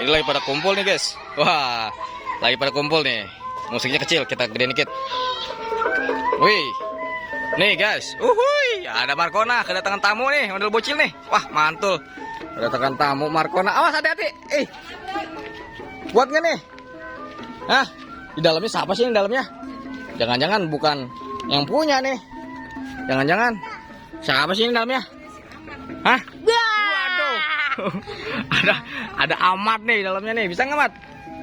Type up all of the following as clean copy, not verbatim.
Ini lagi pada kumpul nih guys. Wah, lagi pada kumpul nih. Musiknya kecil, kita gedein dikit. Wih, nih guys. Uhuy, ada Markona, kedatangan tamu nih, ondel bocil nih. Wah, mantul. Kedatangan tamu Markona. Awas hati-hati. Kuat nggak nih? Hah? Di dalamnya siapa sih yang dalamnya? Jangan-jangan bukan yang punya nih. Jangan-jangan siapa sih yang dalamnya? Hah? Waduh. ada Amat nih di dalamnya nih. Bisa nggak, Mat?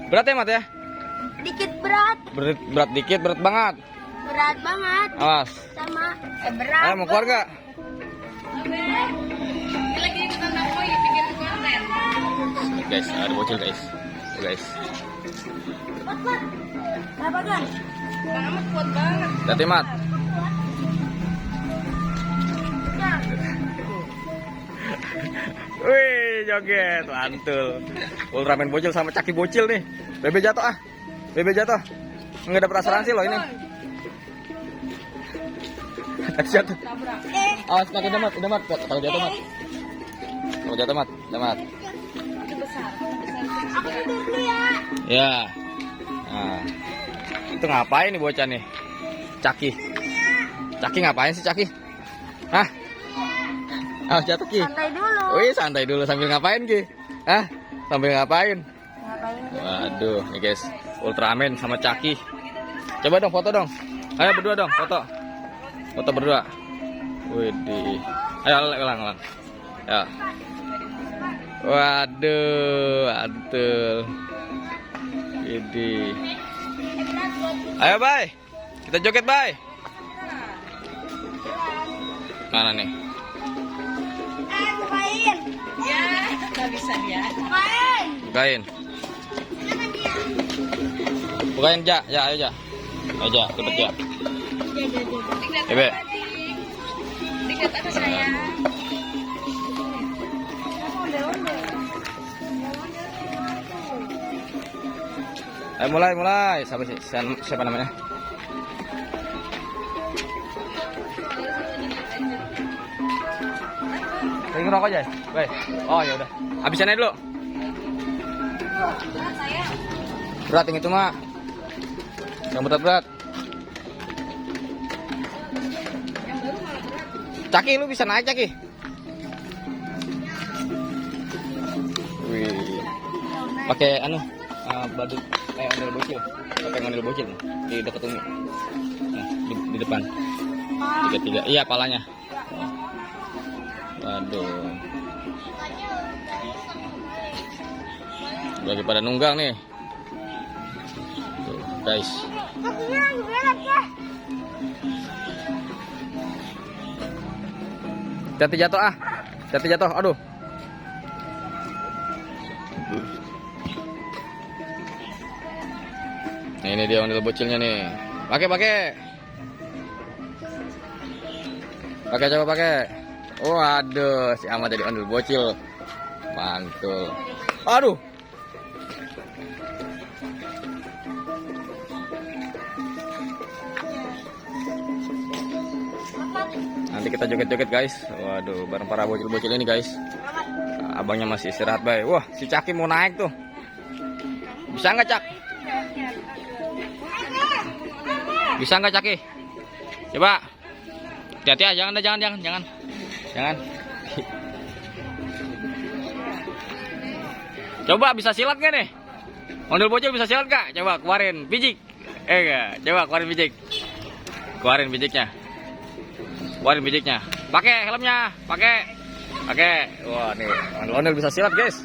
Berat ya, Mat ya? Dikit berat. Berat dikit, berat banget. Berat banget. Awas. Sama berat. Ayo mau keluar gak? Guys, ada bocil guys. Tuh, guys. Apa kan? Bang Amat kuat banget. Hati, Mat. Wih, joget, mantul. Ultraman bocil sama caki bocil nih. Bebe jatuh ah. Bebe jatuh. Enggak ada perasaan sih loh ini. Tadi jatuh. Awas, Mat, udah Mat. Kalau jatuh, Mat. Kalau jatuh, Mat. Udah, Mat. Itu besar. Aku tidur dulu ya. Ya. Nah. Itu ngapain nih bocah nih? Caki. Caki ngapain sih Caki? Hah? Awas jatuh Ki. Santai dulu. Wih, santai dulu sambil ngapain Ki? Hah? Sambil ngapain? Ngapain gitu? Waduh, nih guys, Ultraman sama Caki. Coba dong foto dong. Ayo berdua dong, foto. Foto berdua. Widih. Ayo ulang. Ya. Waduh, mantul. Widih. Ayo, Bay. Kita joget, Bay. Mana nih? Bukain. Ya, nggak bisa dia. Bukain. Bukain, Ja. Ya, ayo, Ja. Ayo, Ja, cepet, Ja. Bebe. Dikit apa saya? Ayo mulai. Siapa namanya? Lagi ngerokok aja, Bay. Oh ya udah. Habisin aja dulu. Berat yang itu mah. Yang berat. Caki, lu bisa naik Caki. Wih. Pakai badut ondel bocil. Pakai ondel bocil di dekat umi. Nah, di depan. Tiga. Iya, palanya. Waduh. Lagi pada nunggang nih. Tuh, guys. Hati jatuh ah. Hati jatuh. Aduh. Nah, ini dia ondel bocilnya nih. Pakai. Coba pakai. Waduh, si Amat jadi ondel bocil. Mantul. Aduh. Nanti kita joget-joget guys. Waduh, bareng para bocil-bocil ini guys. Abangnya masih istirahat, Bay. Wah, si Caki mau naik tuh. Bisa nggak, Cak? Bisa nggak, Caki? Coba. Hati-hati ya, jangan. Coba bisa silat gak nih? Ondel bocil bisa silat gak? Coba keluarin bijik. Coba keluarin bijik. Keluarin bijiknya. Pakai helmnya, pakai. Wah, nih ondel bisa silat, guys.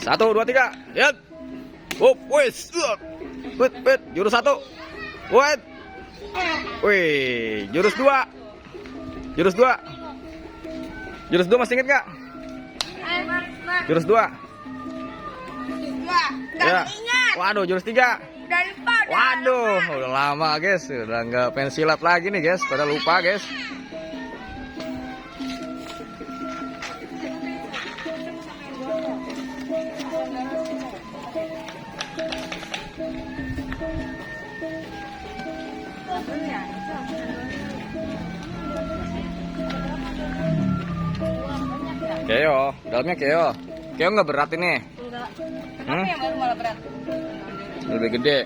1, 2, 3. Lihat. Wes. Jurus 1. Wait. Wih, jurus 2. Jurus 2 masih inget gak? Jurus 2. Ya. Waduh, jurus 3. Waduh, udah lama guys. Udah nggak pengen silat lagi nih guys. Pada lupa guys. Keo, dalamnya keo. Keo nggak berat ini. Enggak. Apa yang baru malah berat? Lebih gede.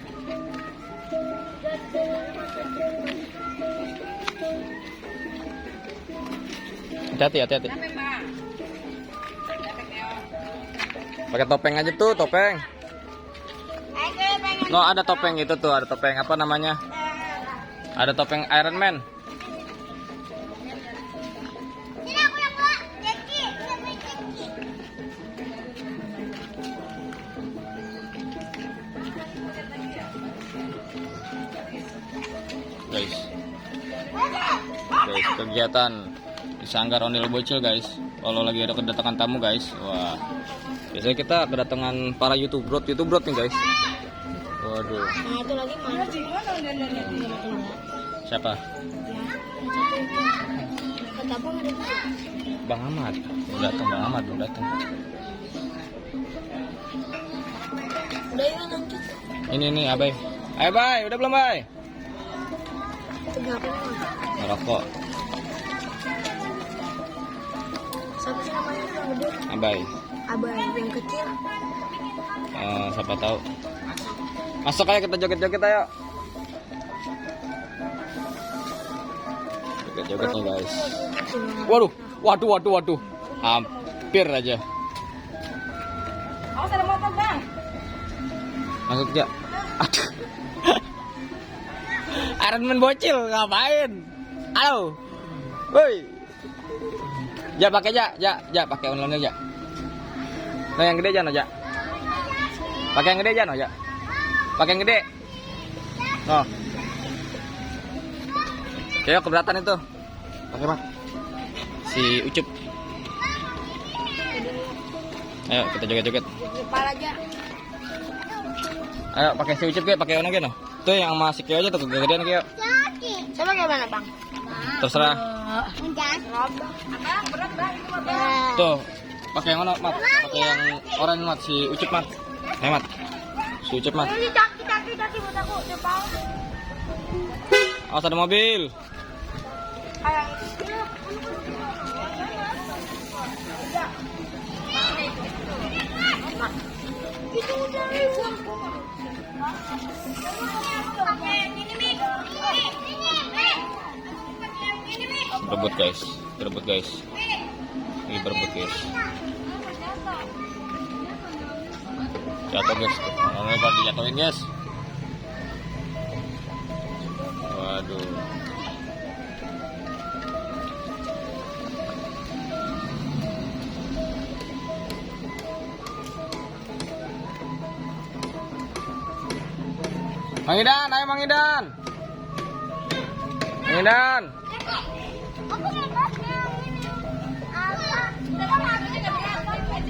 Hati-hati, hati-hati. Apa, Mbak? Pakai topeng aja tuh, topeng. No, ada topeng itu tuh, ada topeng apa namanya? Ada topeng Iron Man. Guys, kegiatan di Sanggar Ondel Bocil guys. Kalau lagi ada kedatangan tamu guys, wah, biasanya kita kedatangan para YouTuber nih guys. Waduh. Nah itu lagi mana? Siapa? Kata Bang ada juga. Bang Ahmad. Belum datang, Bang Ahmad belum datang. Udah yuk lanjut. Ini Abai. Ayo Bay, udah belum Bay? Berapa? Ngerokok. Siapa sih namanya yang gede? Abai. Abang yang kecil. Siapa tahu. Masuk ayo kita joget-joget ayo. Joget-joget nih guys. Waduh. Hampir aja. Awas ada motor, Bang. Masuk ya. Aduh. Iron Man bocil ngapain? Halo. Woi. Ja pakai ja pakai online aja. Nah yang gede aja no ja. Pakai yang gede aja no ja. Pakai yang gede. No. Kayak keberatan itu. Pakai Mat. Si Ucup. Ayo kita joget-joget. Kepala aja. Ayo pakai si Ucup kayak pakai ono gitu. Tuh yang masih kayak aja tuh kegedean kayak. Coba gimana Bang? Terserah. Abang, berat, Bang. Itu mah, Bang. Tuh pakai yang ono Mat. Pakai yang oranye Mat si Ucup Mat. Mat. Si Ucup Mat. Ini kaki buat aku depan. Awas ada mobil. Itu udah Berebut guys. Ini berebut guys. Jatuh guys. Ini kalau dijatuhin guys. Waduh. Mang Idan, ayo Mang Idan. Mang Idan.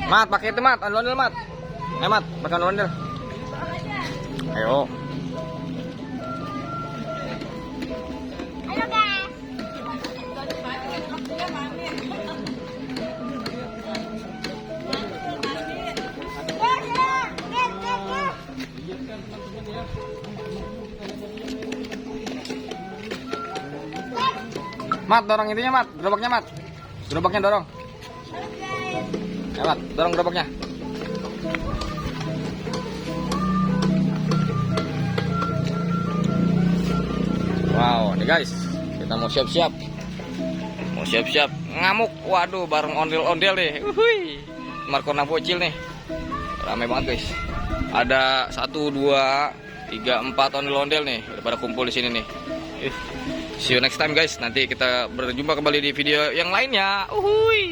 Mat, pakai itu Mat, ondel-ondel Mat. Ayo Mat, pakai ondel-ondel. Ayo. Ayo guys. Mat, dorong intinya Mat, gerobaknya Mat. Gerobaknya dorong. Ya Mat, dorong gerobaknya. Wow, nih guys, kita mau siap-siap. Ngamuk. Waduh, bareng ondel-ondel nih. Markona bocil nih. Ramai banget guys. Ada 1, 2, 3, 4 ondel-ondel nih. Udah pada kumpul di sini nih. See you next time guys. Nanti kita berjumpa kembali di video yang lainnya. Uhuy.